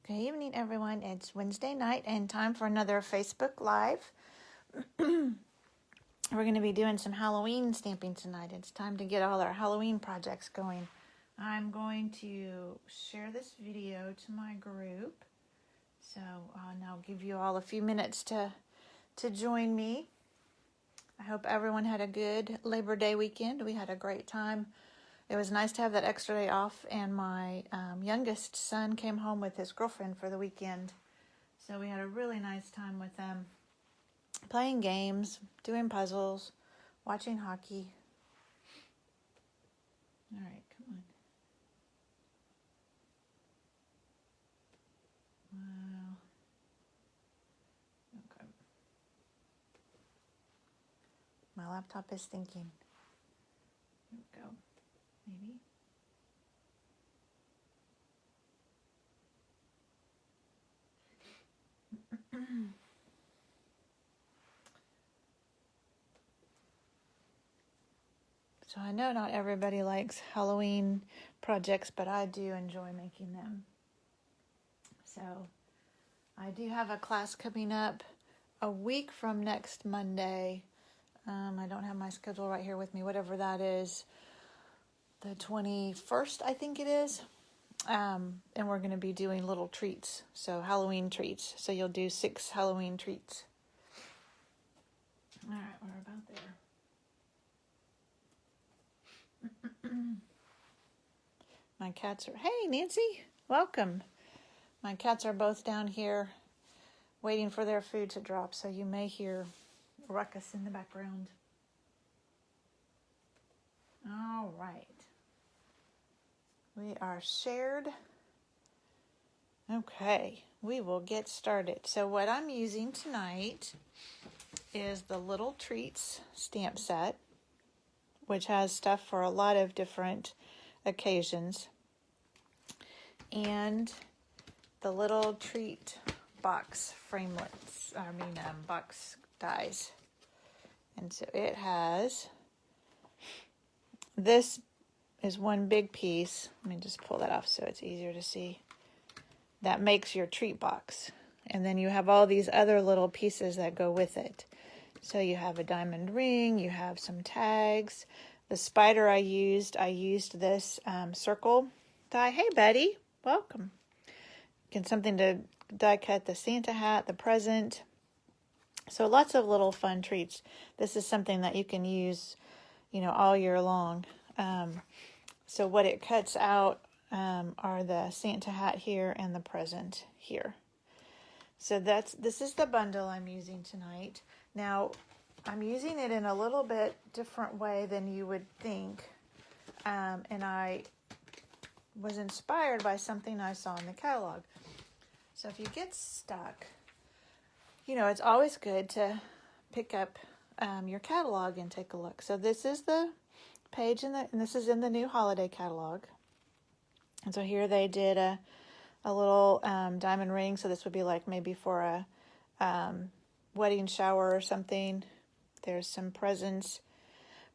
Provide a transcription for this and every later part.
Good evening, everyone. It's Wednesday night and time for another Facebook Live. We're going to be doing some Halloween stamping tonight. It's time to get all our Halloween projects going. I'm going to share this video to my group. So I'll give you all a few minutes to join me. I hope everyone had a good Labor Day weekend. We had a great time. It was nice to have that extra day off, and my youngest son came home with his girlfriend for the weekend. So we had a really nice time with them, playing games, doing puzzles, watching hockey. All right, come on. Wow. Okay. My laptop is thinking. Here we go. Maybe. So I know not everybody likes Halloween projects, but I do enjoy making them. So I do have a class coming up a week from next Monday. I don't have my schedule right here with me, whatever that is. The 21st, I think it is. And we're going to be doing little treats, so Halloween treats. So you'll do 6 Halloween treats. All right, we're about there. My cats are, hey, Nancy, welcome. My cats are both down here waiting for their food to drop, so you may hear ruckus in the background. All right. We are shared. Okay, we will get started. So what I'm using tonight is the Little Treats stamp set, which has stuff for a lot of different occasions, and the Little Treat box framelits, box dies. And so it has, this is one big piece. Let me just pull that off so it's easier to see. That makes your treat box. And then you have all these other little pieces that go with it. So you have a diamond ring, you have some tags. The spider I used this circle die. Hey, Betty, welcome. Get something to die cut the Santa hat, the present. So lots of little fun treats. This is something that you can use, all year long. So what it cuts out are the Santa hat here and the present here. So this is the bundle I'm using tonight. Now, I'm using it in a little bit different way than you would think. And I was inspired by something I saw in the catalog. So if you get stuck, it's always good to pick up your catalog and take a look. So this is the page, and this is in the new holiday catalog. And so here they did a little diamond ring. So this would be like maybe for a wedding shower or something. There's some presents.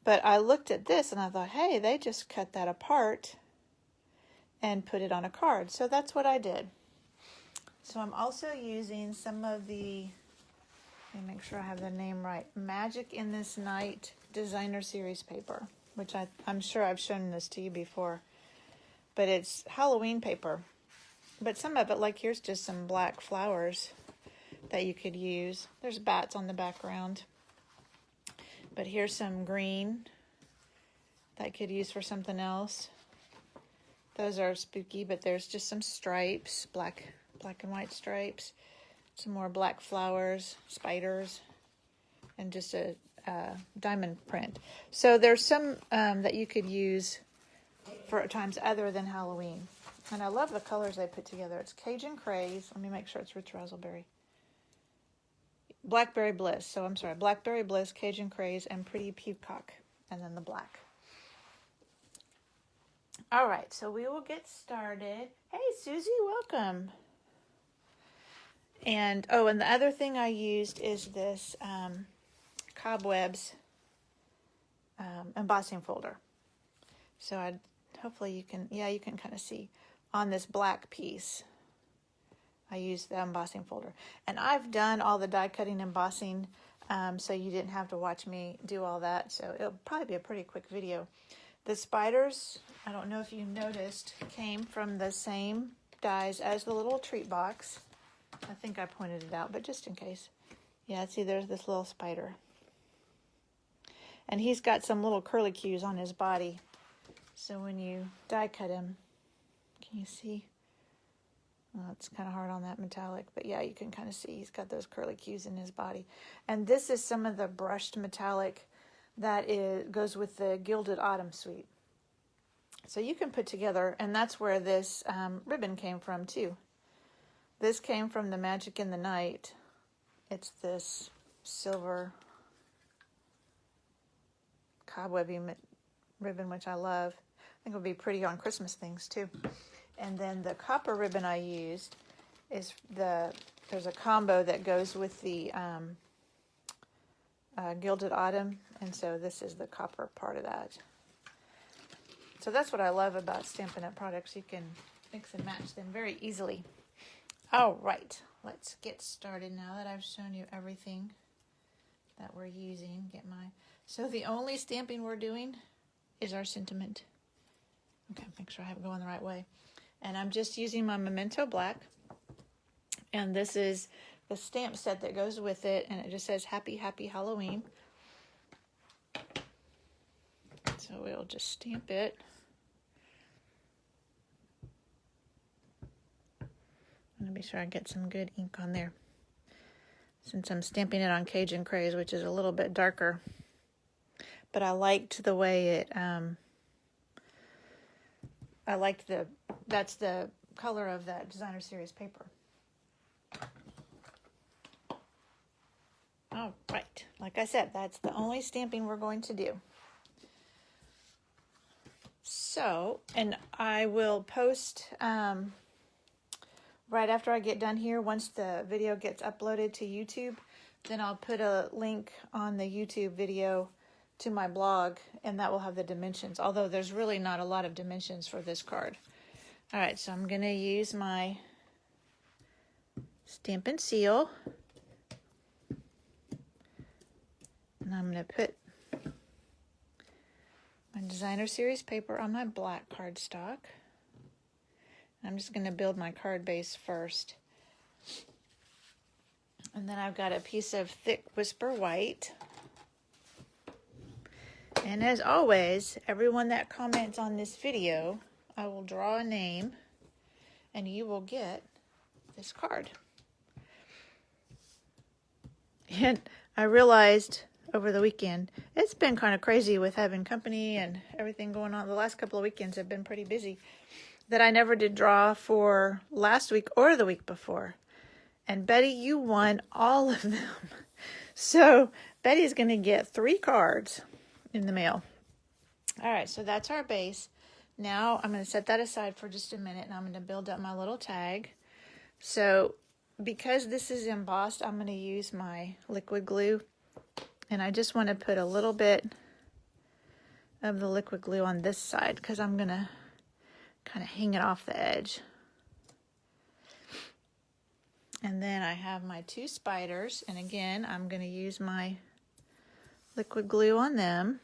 But I looked at this and I thought, hey, they just cut that apart and put it on a card. So that's what I did. So I'm also using some of the, let me make sure I have the name right, Magic in This Night Designer Series paper, which I'm sure I've shown this to you before. But it's Halloween paper. But some of it, like here's just some black flowers that you could use. There's bats on the background. But here's some green that I could use for something else. Those are spooky, but there's just some stripes, black and white stripes. Some more black flowers, spiders, and just a diamond print. So there's some that you could use for times other than Halloween. And I love the colors they put together. It's Cajun Craze. Let me make sure it's Rich Razzleberry. Blackberry Bliss. So I'm sorry. Blackberry Bliss, Cajun Craze, and Pretty Peacock. And then the black. All right. So we will get started. Hey, Susie, welcome. And the other thing I used is this Cobwebs embossing folder. So hopefully you can kind of see on this black piece. I use the embossing folder. And I've done all the die cutting embossing, so you didn't have to watch me do all that. So it'll probably be a pretty quick video. The spiders, I don't know if you noticed, came from the same dies as the little treat box. I think I pointed it out, but just in case. Yeah, see, there's this little spider. And he's got some little curlicues on his body. So when you die cut him, can you see? Well, it's kind of hard on that metallic, but yeah, you can kind of see he's got those curlicues in his body. And this is some of the brushed metallic that goes with the Gilded Autumn suite. So you can put together, and that's where this ribbon came from too. This came from the Magic in the Night. It's this silver cobwebby ribbon, which I love. I think it'll be pretty on Christmas things too. And then the copper ribbon I used is there's a combo that goes with the Gilded Autumn, and so this is the copper part of that. So that's what I love about Stampin' Up! Products. You can mix and match them very easily. All right, let's get started now that I've shown you everything that we're using. So the only stamping we're doing is our sentiment. Okay, make sure I have it going the right way. And I'm just using my Memento Black. And this is the stamp set that goes with it. And it just says Happy, Happy Halloween. So we'll just stamp it. I'm going to be sure I get some good ink on there. Since I'm stamping it on Cajun Craze, which is a little bit darker. But I liked the way it... that's the color of that Designer Series paper. All right, like I said, that's the only stamping we're going to do. So, and I will post right after I get done here, once the video gets uploaded to YouTube, then I'll put a link on the YouTube video to my blog, and that will have the dimensions, although there's really not a lot of dimensions for this card. All right, so I'm going to use my Stampin' Seal, and I'm going to put my Designer Series paper on my black cardstock. I'm just going to build my card base first. And then I've got a piece of thick Whisper White. And as always, everyone that comments on this video, I will draw a name and you will get this card. And I realized over the weekend, it's been kind of crazy with having company and everything going on. The last couple of weekends have been pretty busy, that I never did draw for last week or the week before. And Betty, you won all of them. So Betty's going to get 3 cards in the mail. All right, so that's our base. Now I'm going to set that aside for just a minute, and I'm going to build up my little tag. So because this is embossed, I'm going to use my liquid glue, and I just want to put a little bit of the liquid glue on this side because I'm going to kind of hang it off the edge. And then I have my 2 spiders, and again, I'm going to use my liquid glue on them.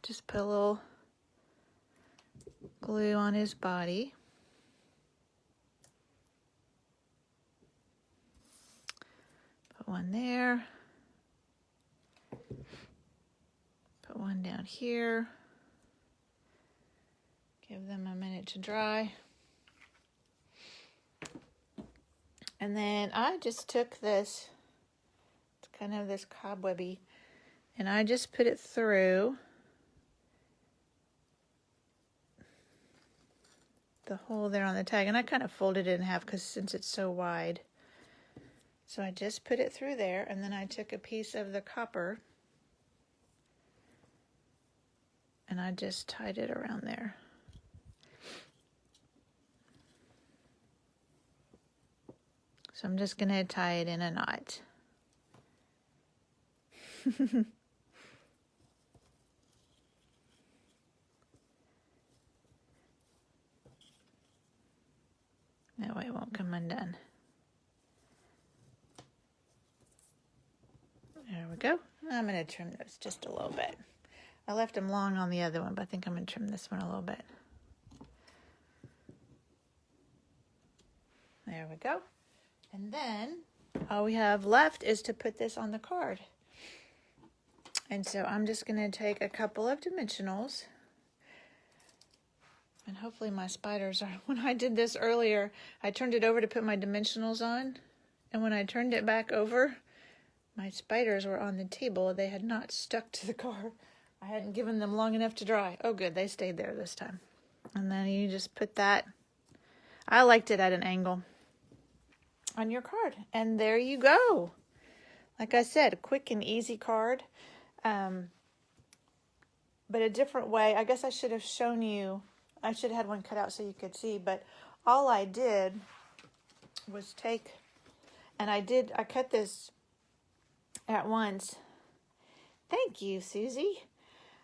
Just put a little glue on his body. Put one there. Put one down here. Give them a minute to dry. And then I just took this, it's kind of this cobwebby, and I just put it through the hole there on the tag. And I kind of folded it in half because since it's so wide. So I just put it through there, and then I took a piece of the copper and I just tied it around there. So I'm just going to tie it in a knot. That way it won't come undone. go. I'm going to trim those just a little bit. I left them long on the other one, but I think I'm going to trim this one a little bit. There we go. And then all we have left is to put this on the card. And so I'm just going to take a couple of dimensionals. And hopefully my spiders are... When I did this earlier, I turned it over to put my dimensionals on. And when I turned it back over, my spiders were on the table. They had not stuck to the card. I hadn't given them long enough to dry. Oh, good. They stayed there this time. And then you just put that... I liked it at an angle on your card. And there you go. Like I said, a quick and easy card. But a different way. I guess I should have shown you... I should have had one cut out so you could see, but all I did was take, and I cut this at once. Thank you, Susie.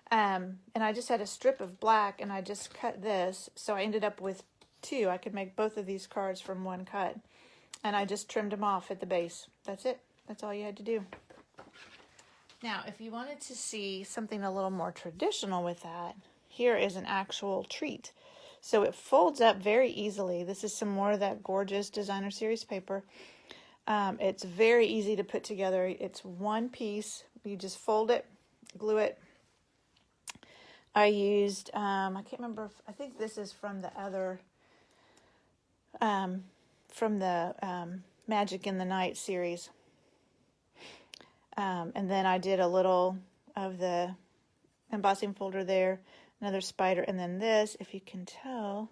And I just had a strip of black, and I just cut this, so I ended up with two. I could make both of these cards from one cut, and I just trimmed them off at the base. That's it. That's all you had to do. Now, if you wanted to see something a little more traditional with that, here is an actual treat. So it folds up very easily. This is some more of that gorgeous Designer Series paper. It's very easy to put together. It's one piece. You just fold it, glue it. I used, I can't remember, I think this is from the other, Magic in the Night series. And then I did a little of the embossing folder there. Another spider, and then this, if you can tell,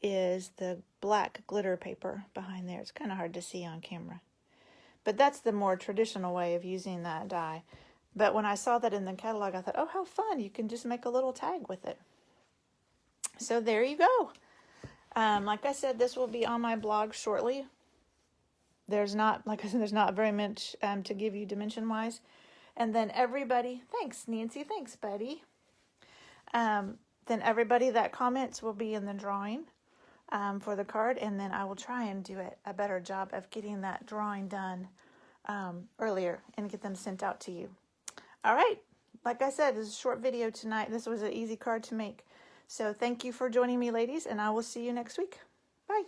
is the black glitter paper behind there. It's kind of hard to see on camera. But that's the more traditional way of using that die. But when I saw that in the catalog, I thought, oh, how fun. You can just make a little tag with it. So there you go. Like I said, this will be on my blog shortly. There's not, like I said, there's not very much to give you dimension-wise. And then everybody, thanks, Nancy. Thanks, buddy. Then everybody that comments will be in the drawing for the card, and then I will try and do a better job of getting that drawing done earlier and get them sent out to you. All right, like I said, this is a short video tonight. This was an easy card to make. So thank you for joining me, ladies, and I will see you next week. Bye.